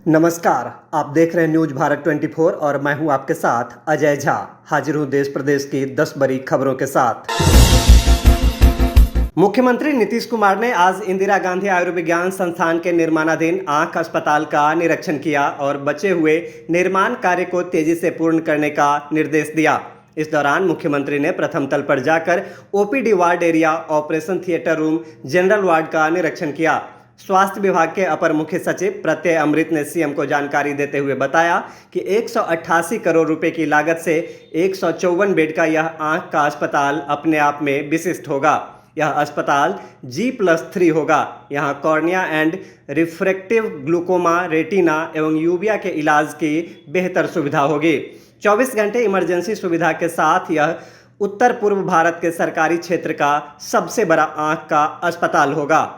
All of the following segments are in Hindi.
नमस्कार, आप देख रहे हैं न्यूज भारत 24 और मैं हूं आपके साथ अजय झा। हाजिर हूं देश प्रदेश की 10 बड़ी खबरों के साथ। मुख्यमंत्री नीतीश कुमार ने आज इंदिरा गांधी आयुर्विज्ञान संस्थान के निर्माणाधीन आंख अस्पताल का निरीक्षण किया और बचे हुए निर्माण कार्य को तेजी से पूर्ण करने का निर्देश दिया। इस दौरान मुख्यमंत्री ने प्रथम तल पर जाकर OPD ward area, operation theatre room, general ward का निरीक्षण किया। स्वास्थ्य विभाग के अपर मुख्य सचिव प्रत्यय अमृत ने सीएम को जानकारी देते हुए बताया कि 188 करोड़ रुपए की लागत से 154 बेड का यह आंख का अस्पताल अपने आप में विशिष्ट होगा। यह अस्पताल G+3 होगा। यहाँ cornea and refractive glaucoma, retina एवं यूविया के इलाज की बेहतर सुविधा होगी। 24 घंटे इमरजेंसी सुविधा के साथ यह उत्तर पूर्व भारत के सरकारी क्षेत्र का सबसे बड़ा आंख का अस्पताल होगा।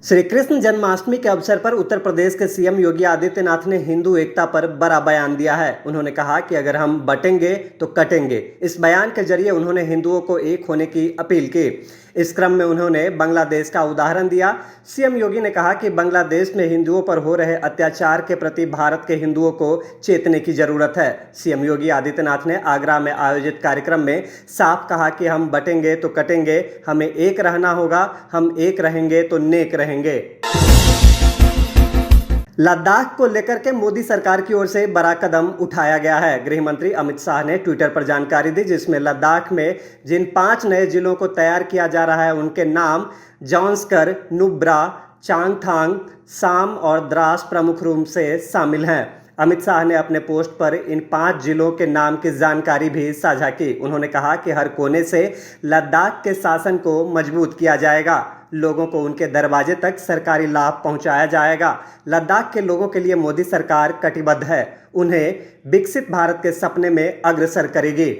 श्री कृष्ण जन्माष्टमी के अवसर पर उत्तर प्रदेश के सीएम योगी आदित्यनाथ ने हिंदू एकता पर बड़ा बयान दिया है। उन्होंने कहा कि अगर हम बटेंगे तो कटेंगे। इस बयान के जरिए उन्होंने हिंदुओं को एक होने की अपील की। इस क्रम में उन्होंने बांग्लादेश का उदाहरण दिया। सीएम योगी ने कहा कि बांग्लादेश में हिंदुओं पर हो रहे अत्याचार के प्रति भारत के हिंदुओं को चेतने की जरूरत है। सीएम योगी आदित्यनाथ ने आगरा में आयोजित कार्यक्रम में साफ कहा कि हम बटेंगे तो कटेंगे, हमें एक रहना होगा, हम एक रहेंगे तो नेक रहेंगे। लद्दाख को लेकर के मोदी सरकार की ओर से बड़ा कदम उठाया गया है। गृह मंत्री अमित शाह ने ट्विटर पर जानकारी दी, जिसमें लद्दाख में जिन 5 नए जिलों को तैयार किया जा रहा है उनके नाम जांस्कर, नुब्रा, चांगथांग, साम और द्रास प्रमुख रूप से शामिल हैं। अमित शाह ने अपने पोस्ट पर इन 5 जिलों के नाम की जानकारी भी साझा की। उन्होंने कहा कि हर कोने से लद्दाख के शासन को मजबूत किया जाएगा, लोगों को उनके दरवाजे तक सरकारी लाभ पहुंचाया जाएगा। लद्दाख के लोगों के लिए मोदी सरकार कटिबद्ध है, उन्हें विकसित भारत के सपने में अग्रसर करेगी।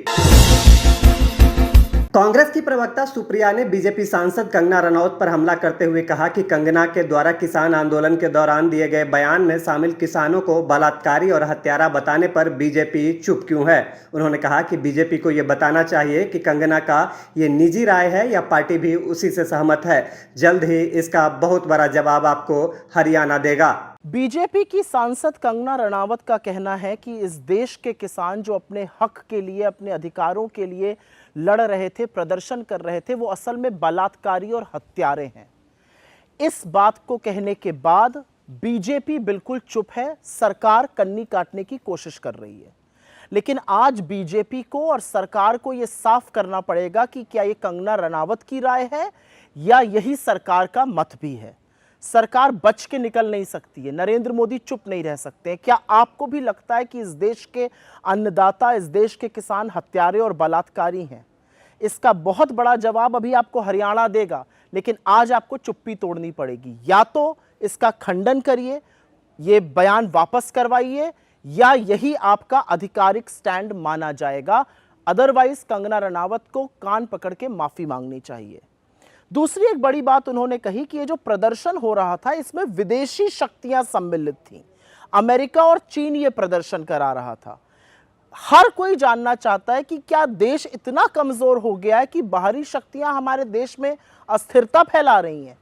कांग्रेस की प्रवक्ता सुप्रिया ने बीजेपी सांसद कंगना रनौत पर हमला करते हुए कहा कि कंगना के द्वारा किसान आंदोलन के दौरान दिए गए बयान में शामिल किसानों को बलात्कारी और हत्यारा बताने पर बीजेपी चुप क्यों है। उन्होंने कहा कि बीजेपी को यह बताना चाहिए कि कंगना का ये निजी राय है या पार्टी भी उसी से सहमत है। जल्द ही इसका बहुत बड़ा जवाब आपको हरियाणा देगा। बीजेपी की सांसद कंगना रनावत का कहना है कि इस देश के किसान जो अपने हक के लिए, अपने अधिकारों के लिए लड़ रहे थे, प्रदर्शन कर रहे थे, वो असल में बलात्कारी और हत्यारे हैं। इस बात को कहने के बाद बीजेपी बिल्कुल चुप है, सरकार कन्नी काटने की कोशिश कर रही है। लेकिन आज बीजेपी को और सरकार को यह साफ करना पड़ेगा कि क्या ये कंगना रनावत की राय है या यही सरकार का मत भी है। सरकार बच के निकल नहीं सकती है, नरेंद्र मोदी चुप नहीं रह सकते। क्या आपको भी लगता है कि इस देश के अन्नदाता, इस देश के किसान हत्यारे और बलात्कारी हैं? इसका बहुत बड़ा जवाब अभी आपको हरियाणा देगा, लेकिन आज आपको चुप्पी तोड़नी पड़ेगी। या तो इसका खंडन करिए, ये बयान वापस करवाइए, या यही आपका आधिकारिक स्टैंड माना जाएगा। अदरवाइज कंगना रनावत को कान पकड़ के माफी मांगनी चाहिए। दूसरी एक बड़ी बात उन्होंने कही कि ये जो प्रदर्शन हो रहा था इसमें विदेशी शक्तियां सम्मिलित थीं। अमेरिका और चीन ये प्रदर्शन करा रहा था। हर कोई जानना चाहता है कि क्या देश इतना कमजोर हो गया है कि बाहरी शक्तियां हमारे देश में अस्थिरता फैला रही हैं?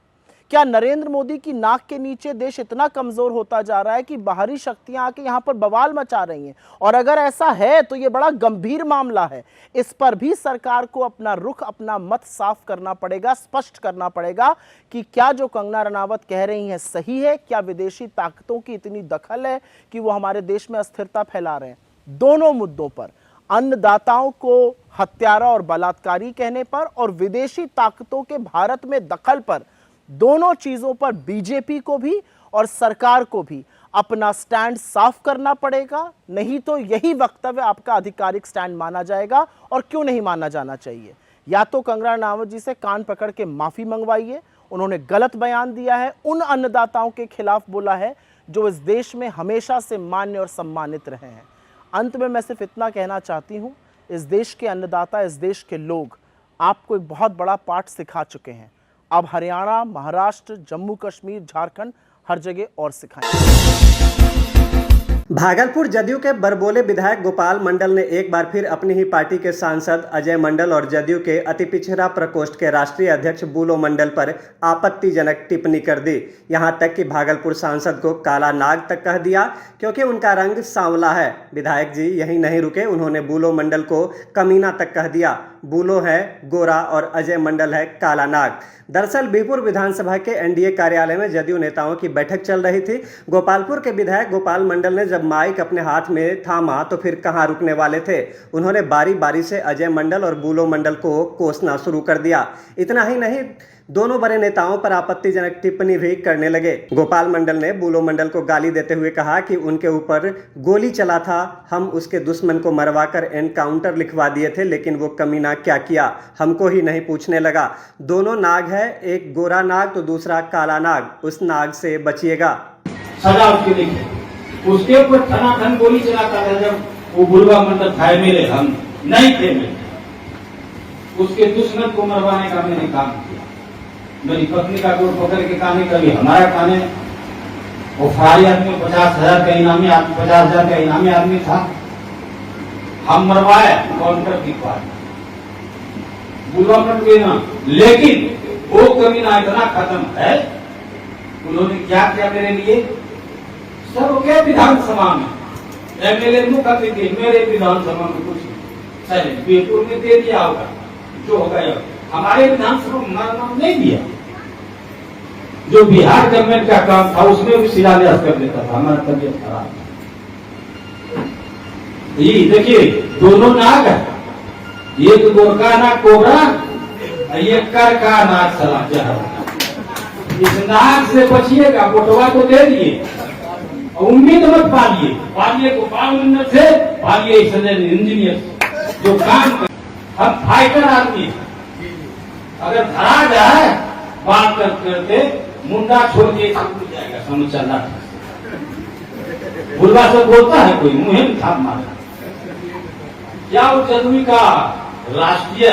क्या नरेंद्र मोदी की नाक के नीचे देश इतना कमजोर होता जा रहा है कि बाहरी शक्तियां आके यहां पर बवाल मचा रही हैं? और अगर ऐसा है तो यह बड़ा गंभीर मामला है। इस पर भी सरकार को अपना रुख, अपना मत साफ करना पड़ेगा, स्पष्ट करना पड़ेगा कि क्या जो कंगना रनावत कह रही हैं सही है, क्या विदेशी ताकतों की इतनी दखल है कि वो हमारे देश में अस्थिरता फैला रहे हैं। दोनों मुद्दों पर, अन्नदाताओं को हत्यारा और बलात्कारी कहने पर और विदेशी ताकतों के भारत में दखल पर, दोनों चीजों पर बीजेपी को भी और सरकार को भी अपना स्टैंड साफ करना पड़ेगा। नहीं तो यही वक्तव्य आपका आधिकारिक स्टैंड माना जाएगा। और क्यों नहीं माना जाना चाहिए? या तो कंगना रनावत जी से कान पकड़ के माफी मंगवाइए, उन्होंने गलत बयान दिया है, उन अन्नदाताओं के खिलाफ बोला है जो इस देश में हमेशा से मान्य और सम्मानित रहे हैं। अंत में मैं सिर्फ इतना कहना चाहती हूं, इस देश के अन्नदाता, इस देश के लोग आपको एक बहुत बड़ा पाठ सिखा चुके हैं। अब हरियाणा, महाराष्ट्र, जम्मू कश्मीर, झारखंड, हर जगह और सिखाएं। भागलपुर जदयू के बरबोले विधायक गोपाल मंडल ने एक बार फिर अपनी ही पार्टी के सांसद अजय मंडल और जदयू के अति पिछड़ा प्रकोष्ठ के राष्ट्रीय अध्यक्ष बुलो मंडल पर आपत्तिजनक टिप्पणी कर दी। यहां तक कि भागलपुर सांसद को काला नाग तक कह दिया क्योंकि उनका रंग सांवला है। विधायक जी यहीं नहीं रुके, उन्होंने बुलो मंडल को कमीना तक कह दिया। बुलो है गोरा और अजय मंडल है काला नाग। दरअसल बीरपुर विधानसभा के एनडीए कार्यालय में जदयू नेताओं की बैठक चल रही थी। गोपालपुर के विधायक गोपाल मंडल ने जब माइक अपने हाथ में थामा तो फिर कहां रुकने वाले थे। उन्होंने बारी बारी से अजय मंडल और बुलो मंडल को कोसना शुरू कर दिया। इतना ही नहीं, दोनों बड़े नेताओं पर आपत्तिजनक टिप्पणी भी करने लगे। गोपाल मंडल ने बुलो मंडल को गाली देते हुए कहा कि उनके ऊपर गोली चला था, हम उसके दुश्मन को मरवाकर एनकाउंटर लिखवा दिए थे, लेकिन वो कमीना क्या किया हमको ही नहीं पूछने लगा। दोनों नाग है, एक गोरा नाग तो दूसरा काला नाग, उस नाग से बचिएगा। सजा उसके देखिए, उसके ऊपर ठनाठन गोली चलाता था जब वो बुलवा मंडल था मेरे, हम नहीं थे मेरे, उसके दुश्मन को मरवाने का मैंने काम किया। मेरी पत्नी का गोड़ पकड़ के कहानी कभी हमारा कहानी, वो फरारी आदमी 50,000 का इनामी आदमी, 50,000 का इनामी आदमी था, हम मरवाए काउंटर की बात बुलवापन के ना। लेकिन वो कमीना इतना खत्म है, उन्होंने क्या किया मेरे लिए। सब के विधानसभा में एमएलए मुख्य अतिथि मेरे विधानसभा में कुछ नहीं, बीरपुर में दे दिया होगा जो होगा। हमारे विधानसभा में नाम नहीं दिया, जो बिहार गवर्नमेंट का काम था उसमें भी शिलान्यास कर देता था। हमारा तबियत खराब, ये देखिए दोनों नाग है, एक गोरका नाग कोबरा, एक कर का नाग सला जहर। इस नाग से बचिएगा, बोटवा को दे दिए, उम्मीद मत पालिए, पालिए गोपाल मंडल से, पालिए इंजीनियर जो काम कर। हम फाइटर आदमी, अगर धरा जाए बात करते मुंडा छोड़ के जाएगा, समझ चलना। बुलवा से बोलता है कोई मुहिम थाप मारा, क्या वो जदयू का राष्ट्रीय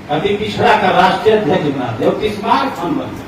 अति पिछड़ा का राष्ट्रीय अध्यक्ष बना दे, किस्मार खान बन।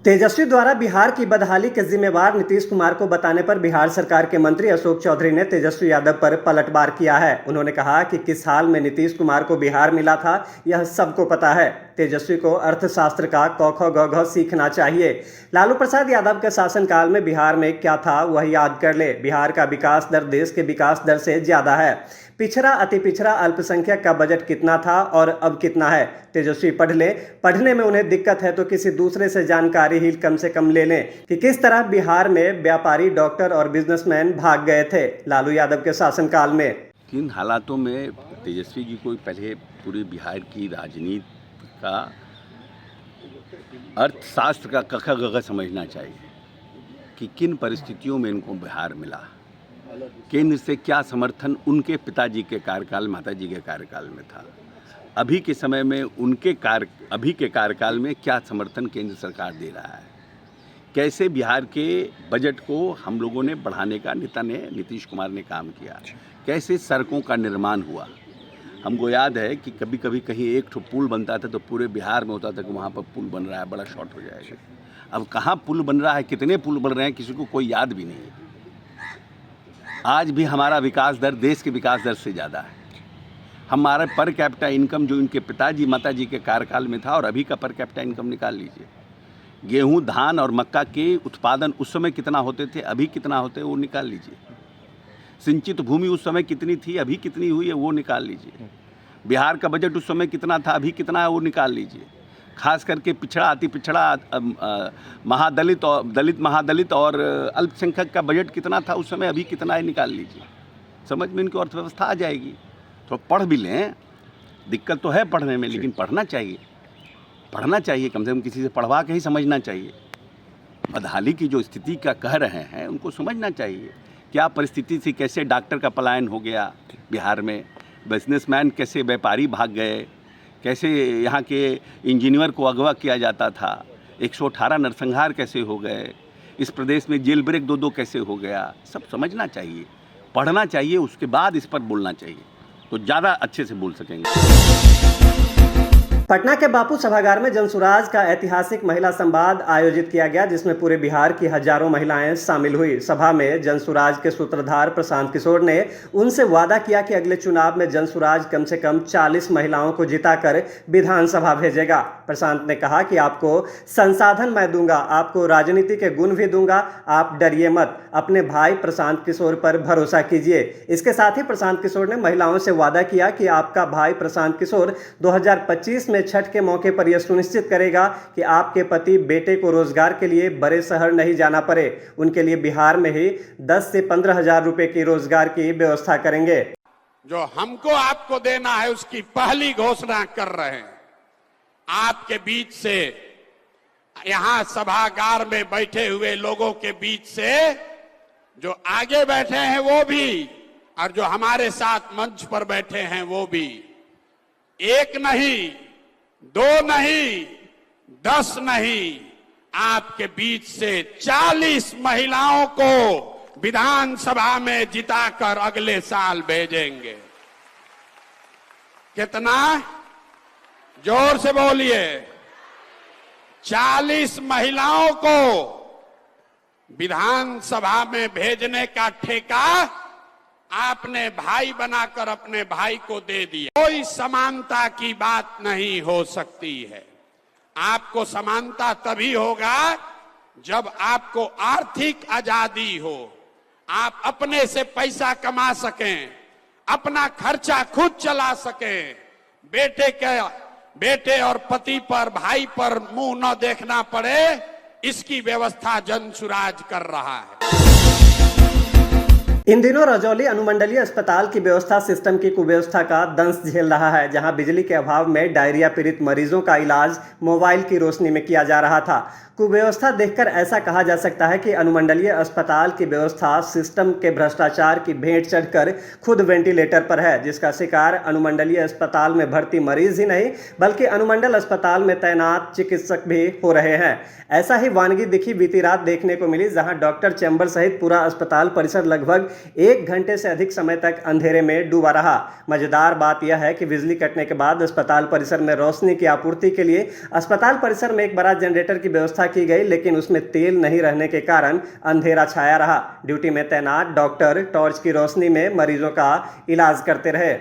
तेजस्वी द्वारा बिहार की बदहाली के जिम्मेवार नीतीश कुमार को बताने पर बिहार सरकार के मंत्री अशोक चौधरी ने तेजस्वी यादव पर पलटवार किया है। उन्होंने कहा कि किस हाल में नीतीश कुमार को बिहार मिला था यह सबको पता है। तेजस्वी को अर्थशास्त्र का क ख ग घ सीखना चाहिए। लालू प्रसाद यादव के शासनकाल में बिहार में क्या था वह याद कर ले। बिहार का विकास दर देश के विकास दर से ज्यादा है। पिछड़ा अति पिछड़ा अल्पसंख्यक का बजट कितना था और अब कितना है। तेजस्वी पढ़ ले, पढ़ने में उन्हें दिक्कत है तो किसी दूसरे से जानकारी ही कम से कम ले लें कि किस तरह बिहार में व्यापारी, डॉक्टर और बिजनेसमैन भाग गए थे लालू यादव के शासनकाल में। किन हालातों में तेजस्वी जी को पहले पूरी बिहार की राजनीति का अर्थशास्त्र का कख गघ समझना चाहिए कि किन परिस्थितियों में इनको बिहार मिला, केंद्र से क्या समर्थन उनके पिताजी के कार्यकाल, माताजी के कार्यकाल में था, अभी के समय में अभी के कार्यकाल में क्या समर्थन केंद्र सरकार दे रहा है, कैसे बिहार के बजट को हम लोगों ने बढ़ाने का नीतीश कुमार ने काम किया, कैसे सड़कों का निर्माण हुआ। हमको याद है कि कभी कभी कहीं एक ठो पुल बनता था तो पूरे बिहार में होता था कि वहाँ पर पुल बन रहा है, बड़ा शॉर्ट हो जाएगा। अब कहाँ पुल बन रहा है, कितने पुल बन रहे हैं, किसी को कोई याद भी नहीं है। आज भी हमारा विकास दर देश के विकास दर से ज़्यादा है। हमारा पर कैपिटा इनकम जो इनके पिताजी माताजी के कार्यकाल में था और अभी का पर कैपिटा इनकम निकाल लीजिए। गेहूं, धान और मक्का के उत्पादन उस समय कितना होते थे, अभी कितना होते हैं वो निकाल लीजिए। सिंचित भूमि उस समय कितनी थी, अभी कितनी हुई है वो निकाल लीजिए। बिहार का बजट उस समय कितना था, अभी कितना है वो निकाल लीजिए। खास करके पिछड़ा, अति पिछड़ा, महादलित और दलित, महादलित और अल्पसंख्यक का बजट कितना था उस समय, अभी कितना है निकाल लीजिए। समझ में इनकी अर्थव्यवस्था आ जाएगी। तो पढ़ भी लें, दिक्कत तो है पढ़ने में, लेकिन पढ़ना चाहिए, पढ़ना चाहिए, कम से कम किसी से पढ़वा के ही समझना चाहिए। बदहाली की जो स्थिति का कह रहे हैं उनको समझना चाहिए, क्या परिस्थिति थी, कैसे डॉक्टर का पलायन हो गया बिहार में, बिजनेसमैन कैसे व्यापारी भाग गए, कैसे यहाँ के इंजीनियर को अगवा किया जाता था, 118 नरसंहार कैसे हो गए, इस प्रदेश में जेल ब्रेक 2-2 कैसे हो गया, सब समझना चाहिए, पढ़ना चाहिए, उसके बाद इस पर बोलना चाहिए, तो ज़्यादा अच्छे से बोल सकेंगे। पटना के बापू सभागार में जनसुराज का ऐतिहासिक महिला संवाद आयोजित किया गया, जिसमें पूरे बिहार की हजारों महिलाएं शामिल हुई। सभा में जनसुराज के सूत्रधार प्रशांत किशोर ने उनसे वादा किया कि अगले चुनाव में जनसुराज कम से कम 40 महिलाओं को जिताकर विधानसभा भेजेगा। प्रशांत ने कहा कि आपको संसाधन मैं दूंगा, आपको राजनीति के गुण भी दूंगा, आप डरिए मत, अपने भाई प्रशांत किशोर पर भरोसा कीजिए। इसके साथ ही प्रशांत किशोर ने महिलाओं से वादा किया कि आपका भाई प्रशांत किशोर 2025 में छठ के मौके पर यह सुनिश्चित करेगा कि आपके पति बेटे को रोजगार के लिए बड़े शहर नहीं जाना पड़े। उनके लिए बिहार में ही 10 से 15 हजार रुपए की रोजगार की व्यवस्था करेंगे। जो हमको आपको देना है उसकी पहली घोषणा कर रहे हैं। आपके बीच से, यहां सभागार में बैठे हुए लोगों के बीच से जो आगे बैठे हैं वो भी, और जो हमारे साथ मंच पर बैठे हैं वो भी, एक नहीं, 2 नहीं, 10 नहीं, आपके बीच से 40 महिलाओं को विधानसभा में जिताकर अगले साल भेजेंगे। कितना? जोर से बोलिए। 40 महिलाओं को विधानसभा में भेजने का ठेका आपने भाई बनाकर अपने भाई को दे दिया। कोई समानता की बात नहीं हो सकती है। आपको समानता तभी होगा जब आपको आर्थिक आजादी हो, आप अपने से पैसा कमा सकें, अपना खर्चा खुद चला सकें, बेटे और पति पर, भाई पर मुंह न देखना पड़े, इसकी व्यवस्था जनसुराज कर रहा है। इन दिनों रजौली अनुमंडलीय अस्पताल की व्यवस्था सिस्टम की कुव्यवस्था का दंश झेल रहा है, जहां बिजली के अभाव में डायरिया पीड़ित मरीजों का इलाज मोबाइल की रोशनी में किया जा रहा था। कुव्यवस्था देखकर ऐसा कहा जा सकता है कि अनुमंडलीय अस्पताल की व्यवस्था सिस्टम के भ्रष्टाचार की भेंट चढ़कर खुद वेंटिलेटर पर है, जिसका शिकार अनुमंडलीय अस्पताल में भर्ती मरीज ही नहीं बल्कि अनुमंडल अस्पताल में तैनात चिकित्सक भी हो रहे हैं। ऐसा ही वानगी दिखी बीती रात देखने को मिली, जहां डॉक्टर चैम्बर सहित पूरा अस्पताल परिसर लगभग 1 घंटे से अधिक समय तक अंधेरे में डूबा रहा। मजेदार बात यह है कि बिजली कटने के बाद अस्पताल परिसर में रोशनी की आपूर्ति के लिए अस्पताल परिसर में एक बड़ा जनरेटर की व्यवस्था की गई, लेकिन उसमें तेल नहीं रहने के कारण अंधेरा छाया रहा। ड्यूटी में तैनात डॉक्टर टॉर्च की रोशनी में मरीजों का इलाज करते रहे।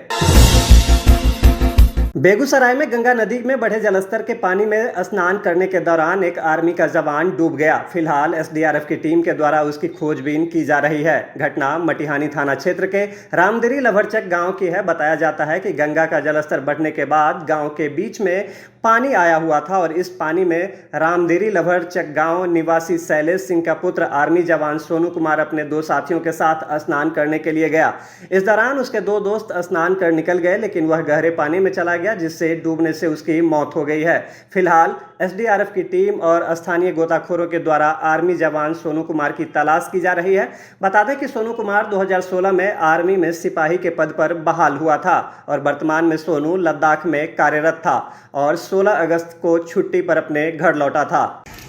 बेगूसराय में गंगा नदी में बढ़े जलस्तर के पानी में स्नान करने के दौरान एक आर्मी का जवान डूब गया। फिलहाल एसडीआरएफ की टीम के द्वारा उसकी खोजबीन की जा रही है। घटना मटिहानी थाना क्षेत्र के रामदिरी लभरचक गांव की है। बताया जाता है कि गंगा का जलस्तर बढ़ने के बाद गांव के बीच में पानी आया हुआ था और इस पानी में रामदिरी लभरचक गांव निवासी शैलेश सिंह का पुत्र आर्मी जवान सोनू कुमार अपने 2 साथियों के साथ स्नान करने के लिए गया। इस दौरान उसके 2 दोस्त स्नान कर निकल गए, लेकिन वह गहरे पानी में चला गया, जिससे डूबने से उसकी मौत हो गई है। फिलहाल एसडीआरएफ की टीम और स्थानीय गोताखोरों के द्वारा आर्मी जवान सोनू कुमार की तलाश की जा रही है। बता दें कि सोनू कुमार 2016 में आर्मी में सिपाही के पद पर बहाल हुआ था और वर्तमान में सोनू लद्दाख में कार्यरत था और 16 अगस्त को छुट्टी पर अपने घर लौटा था।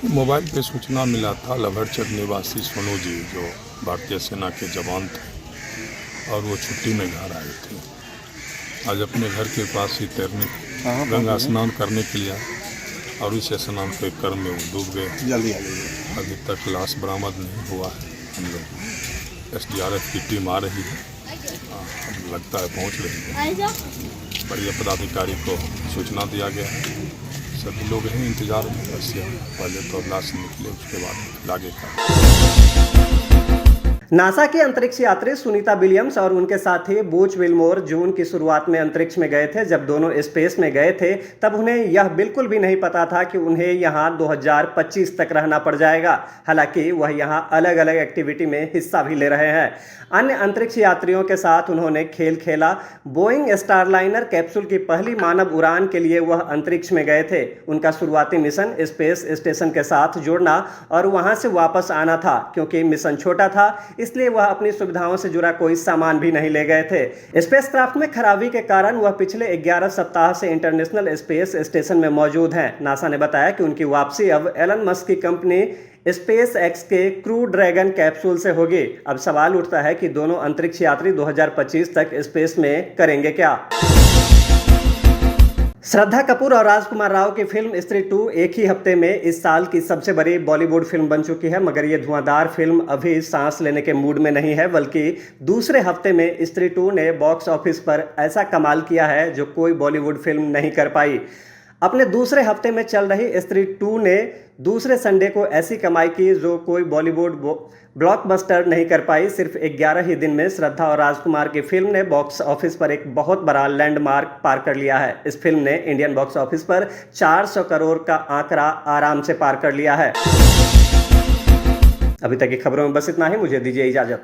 मोबाइल पे सूचना मिला था लभरचक निवासी सोनू जी जो भारतीय सेना के जवान थे और वो छुट्टी में घर आए थे। आज अपने घर के पास ही तैरने गंगा स्नान करने के लिए और इस स्नान के क्रम में वो डूब गए। अभी तक लाश बरामद नहीं हुआ है। हम लोग एसडीआरएफ की टीम आ रही है, लगता है पहुंच रही है। बढ़िया पदाधिकारी को सूचना दिया गया है, सभी लोग हैं इंतजार में। बस पहले तो लाश निकले, उसके बाद आगे का। नासा की अंतरिक्ष यात्री सुनीता विलियम्स और उनके साथी बूच विल्मोर जून की शुरुआत में अंतरिक्ष में गए थे। जब दोनों स्पेस में गए थे तब उन्हें यह बिल्कुल भी नहीं पता था कि उन्हें यहां 2025 तक रहना पड़ जाएगा। हालांकि वह यहां अलग अलग एक्टिविटी में हिस्सा भी ले रहे हैं। अन्य अंतरिक्ष यात्रियों के साथ उन्होंने खेल खेला। बोइंग स्टारलाइनर कैप्सूल की पहली मानव उड़ान के लिए वह अंतरिक्ष में गए थे। उनका शुरुआती मिशन स्पेस स्टेशन के साथ जुड़ना और वहां से वापस आना था। क्योंकि मिशन छोटा था इसलिए वह अपनी सुविधाओं से जुड़ा कोई सामान भी नहीं ले गए थे। स्पेसक्राफ्ट में खराबी के कारण वह पिछले 11 सप्ताह से इंटरनेशनल स्पेस स्टेशन में मौजूद हैं। नासा ने बताया कि उनकी वापसी अब एलन मस्क की कंपनी स्पेस एक्स के क्रू ड्रैगन कैप्सूल से होगी। अब सवाल उठता है कि दोनों अंतरिक्ष यात्री 2025 तक स्पेस में करेंगे क्या। श्रद्धा कपूर और राजकुमार राव की फिल्म स्त्री 2 एक ही हफ्ते में इस साल की सबसे बड़ी बॉलीवुड फिल्म बन चुकी है, मगर ये धुआंधार फिल्म अभी सांस लेने के मूड में नहीं है, बल्कि दूसरे हफ्ते में स्त्री 2 ने बॉक्स ऑफिस पर ऐसा कमाल किया है जो कोई बॉलीवुड फिल्म नहीं कर पाई। अपने दूसरे हफ्ते में चल रही स्त्री 2 ने दूसरे संडे को ऐसी कमाई की जो कोई बॉलीवुड ब्लॉकबस्टर नहीं कर पाई। सिर्फ 11 ही दिन में श्रद्धा और राजकुमार की फिल्म ने बॉक्स ऑफिस पर एक बहुत बड़ा लैंडमार्क पार कर लिया है। इस फिल्म ने इंडियन बॉक्स ऑफिस पर 400 करोड़ का आंकड़ा आराम से पार कर लिया है। अभी तक की खबरों में बस इतना ही। मुझे दीजिए इजाजत।